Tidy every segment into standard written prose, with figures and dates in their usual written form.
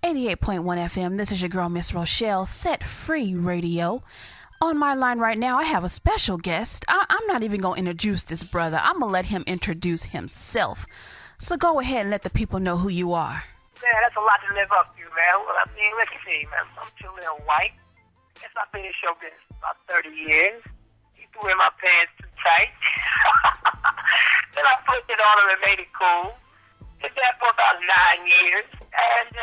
88.1 FM. This is your girl, Miss Rochelle, Set Free Radio. On my line right now, I have a special guest. I'm not even going to introduce this brother. I'm going to let him introduce himself. So go ahead and let the people know who you are. Man, that's a lot to live up to, man. Well, I mean, let's see, man. I'm Jaleel White. I guess I've been in show business about 30 years. Used to wear my pants too tight. Then I put it on him and made it cool. Did that for about 9 years. And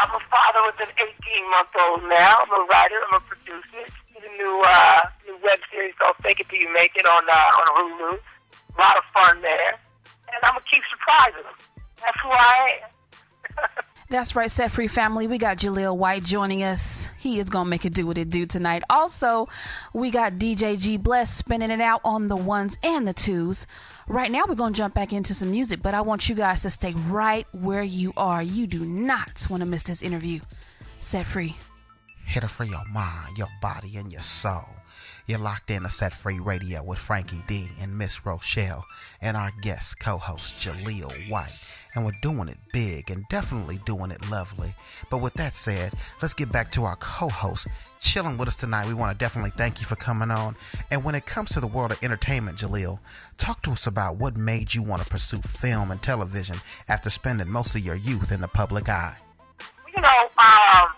I'm a father with an 18-month-old now. I'm a writer. I'm a producer. There's a new web series called Fake It Till You Make It on Hulu. A lot of fun there. And I'm going to keep surprising them. That's who I am. That's right, Set Free family. We got Jaleel White joining us. He is going to make it do what it do tonight. Also, we got DJ G Bless spinning it out on the ones and the twos. Right now, we're going to jump back into some music, but I want you guys to stay right where you are. You do not want to miss this interview. Set Free. Hit it for your mind, your body, and your soul. You're locked in to Set Free Radio with Frankie D and Miss Rochelle and our guest co-host Jaleel White. And we're doing it big and definitely doing it lovely. But with that said, let's get back to our co-host chilling with us tonight. We want to definitely thank you for coming on. And when it comes to the world of entertainment, Jaleel, talk to us about what made you want to pursue film and television after spending most of your youth in the public eye. You know, I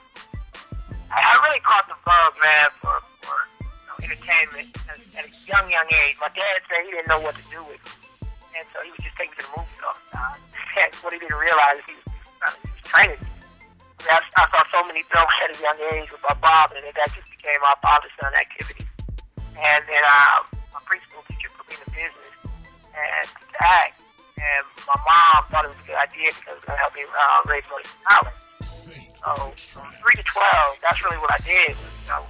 really caught the bug, man, for entertainment at a young age. My dad said he didn't know what to do with it. And so he would just take me to the movies all the time. And what he didn't realize is he was training me. I mean, I saw so many films at a young age with my father, and that just became our father-son activity. And then my preschool teacher put me in the business and to act. And my mom thought it was a good idea because it was going to help me raise money for college. So from 3 to 12, that's really what I did. Was going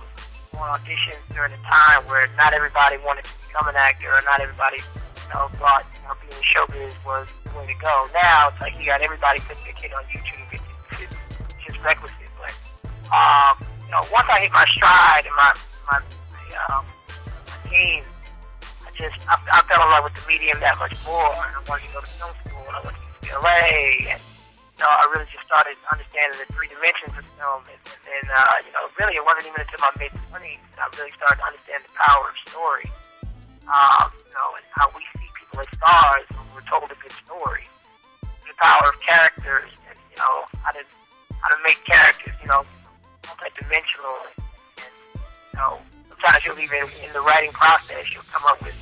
auditions during a time where not everybody wanted to become an actor, or not everybody thought being in showbiz was the way to go. Now it's like you got everybody putting their kid on YouTube. It's just requisite. But once I hit my stride and my team, I fell in love with the medium that much more. And I wanted to go to film school, and I went to UCLA, and I really just started understanding the three dimensions of film. And then really it wasn't even until my mid-20s that I really started to understand the power of story. And how we see people as stars when we're told a good story. The power of characters, and how to make characters, multi-dimensional, and sometimes you'll even in the writing process you'll come up with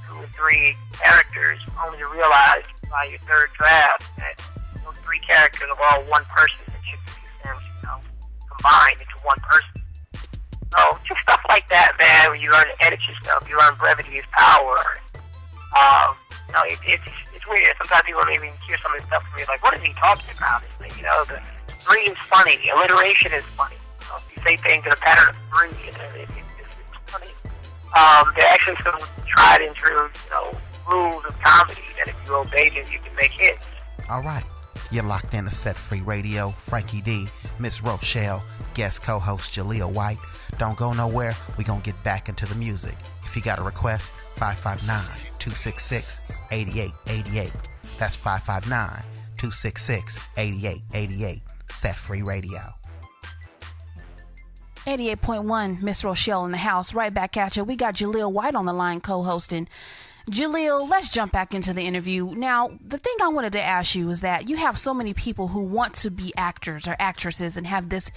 2 or 3 characters, only to realize by your third draft that those 3 characters are all one person that should be combined into one person. So just stuff like that, man. When you learn to edit yourself, you learn brevity is power. It's weird. Sometimes people don't even hear some of this stuff from me, like, what is he talking about? The 3 is funny. Alliteration is funny. You say things in a pattern of 3, and it's funny. They're actually some tried and true, rules of comedy that if you obey them, you can make hits. All right. You're locked in to Set Free Radio. Frankie D, Miss Rochelle, guest co-host Jaleel White. Don't go nowhere. We're going to get back into the music. If you got a request, 559-266-8888. That's 559-266-8888. Set Free Radio. 88.1, Miss Rochelle in the house. Right back at you. We got Jaleel White on the line co-hosting. Jaleel, let's jump back into the interview. Now, the thing I wanted to ask you is that you have so many people who want to be actors or actresses and have this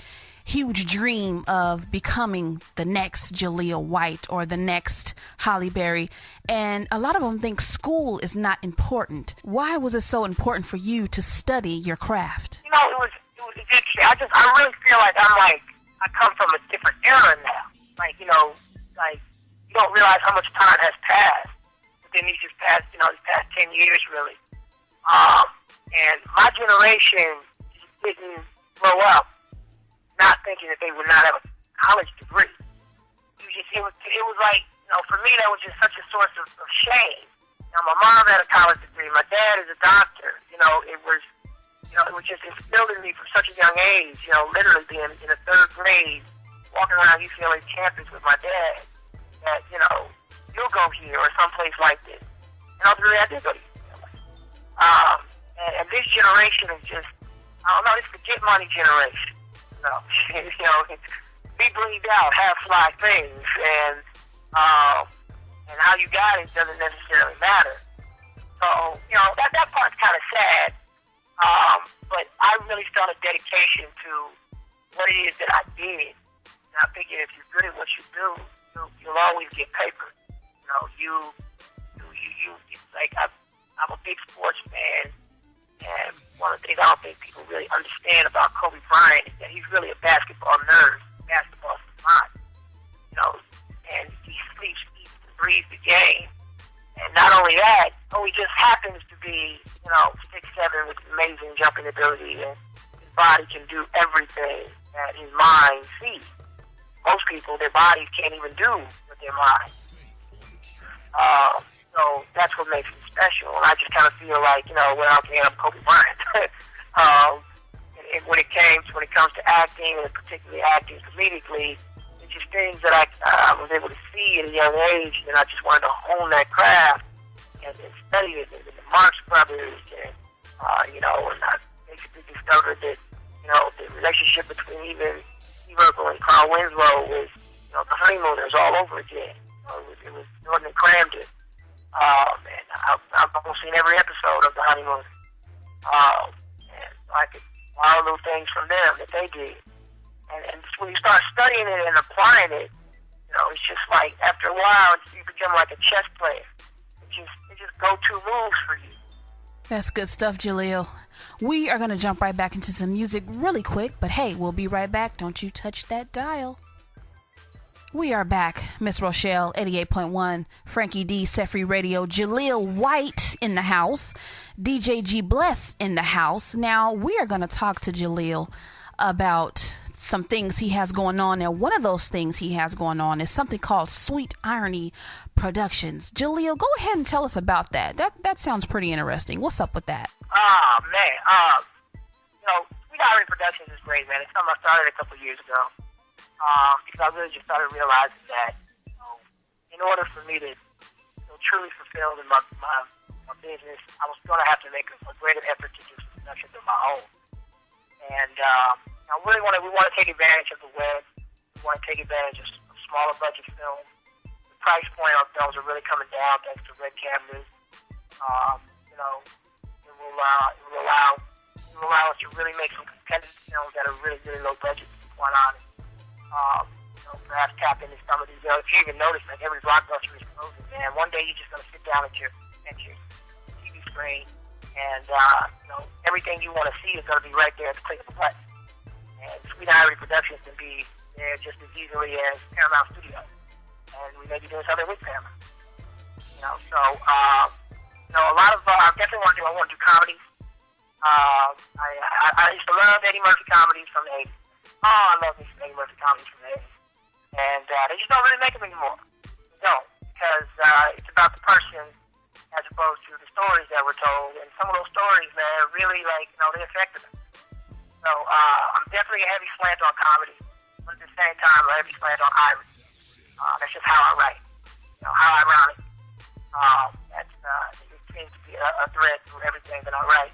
huge dream of becoming the next Jaleel White or the next Halle Berry, and a lot of them think school is not important. Why was it so important for you to study your craft? It was interesting. I really feel like I come from a different era now. You don't realize how much time has passed within these past 10 years, really. And my generation just didn't grow up not thinking that they would not have a college degree. It was like, for me, that was just such a source of shame. My mom had a college degree. My dad is a doctor. It was just instilled in me from such a young age. Literally being in the 3rd grade, walking around UCLA campus with my dad, that you'll go here or someplace like this. And ultimately, I did go to UCLA. And this generation is just I don't know, it's the get money generation. You know, be bleed out, have fly things, and how you got it doesn't necessarily matter. So, you know, that part's kind of sad. But I really felt a dedication to what it is that I did. And I figured if you're good at what you do, you'll always get paper. You know, like I'm a big sports fan, and one of the things I don't think people really understand about Kobe Bryant is that he's really a basketball nerd. Basketball's his mind. You know, and he sleeps, eats, and breathes the game. And not only that, he just happens to be, 6'7" with amazing jumping ability, and his body can do everything that his mind sees. Most people, their bodies can't even do what their mind. So that's what makes him special. And I just kind of feel like, I'm Kobe Bryant. And when it comes to acting, and particularly acting comedically, it's just things that I was able to see at a young age, and I just wanted to hone that craft and study it. And the Marx Brothers, and I basically discovered that, the relationship between even Steve Urkel and Carl Winslow was, the honeymooners all over again. It was Jordan and Crammed it. And I've almost seen every episode of The Honeymoon. And I could borrow little things from them that they did. And when you start studying it and applying it, it's just like, after a while, you become like a chess player. It just go-to moves for you. That's good stuff, Jaleel. We are going to jump right back into some music really quick, but hey, we'll be right back. Don't you touch that dial. We are back. Miss Rochelle, 88.1, Frankie D, Set Free Radio, Jaleel White in the house, DJ G Bless in the house. Now, we are going to talk to Jaleel about some things he has going on. And one of those things he has going on is something called Sweet Irony Productions. Jaleel, go ahead and tell us about that. That sounds pretty interesting. What's up with that? Man. Sweet Irony Productions is great, man. It's something I started a couple years ago. Because I really just started realizing that, in order for me to truly fulfill in my business, I was going to have to make a greater effort to do some productions of my own. And we want to take advantage of the web. We want to take advantage of smaller budget films. The price point on films are really coming down thanks to red cameras. It will allow us to really make some competitive films that are really, really low budget, to be quite honest. Perhaps tap into some of these. If you even notice, like, every blockbuster is closing, man. One day you're just going to sit down at your TV screen, and everything you want to see is going to be right there at the click of a button. And Sweet Irony Productions can be there just as easily as Paramount Studios, and we may be doing something with Paramount. A lot of I definitely want to do comedies. I used to love Eddie Murphy comedies from the 80s. I love these Eddie Murphy comedies from the 80s. And they just don't really make them anymore. They don't. Because it's about the person as opposed to the stories that were told. And some of those stories, man, really, they affected them. So I'm definitely a heavy slant on comedy. But at the same time, a heavy slant on irony. That's just how I write. How I run it. It seems to be a thread through everything that I write.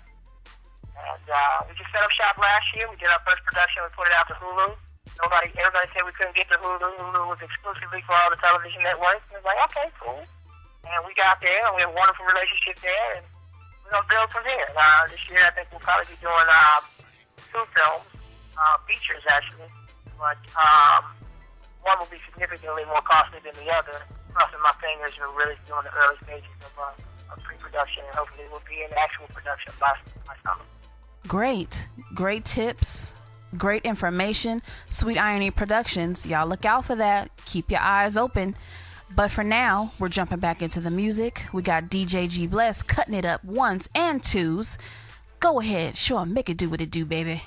And we just set up shop last year. We did our first production. We put it out to Hulu. Everybody said we couldn't get to Hulu. Hulu was exclusively for all the television networks. And it was like, okay, cool. And we got there, and we have a wonderful relationship there, and we're going to build from here. This year, I think we'll probably be doing 2 films, features actually, but one will be significantly more costly than the other. Crossing my fingers, we're really doing the early stages of pre-production, and hopefully we'll be in actual production by summer. Great tips. Great information. Sweet Irony Productions. Y'all look out for that. Keep your eyes open. But for now, we're jumping back into the music. We got DJ G Bless cutting it up 1s and 2s. Go ahead. Sure, make it do what it do, baby.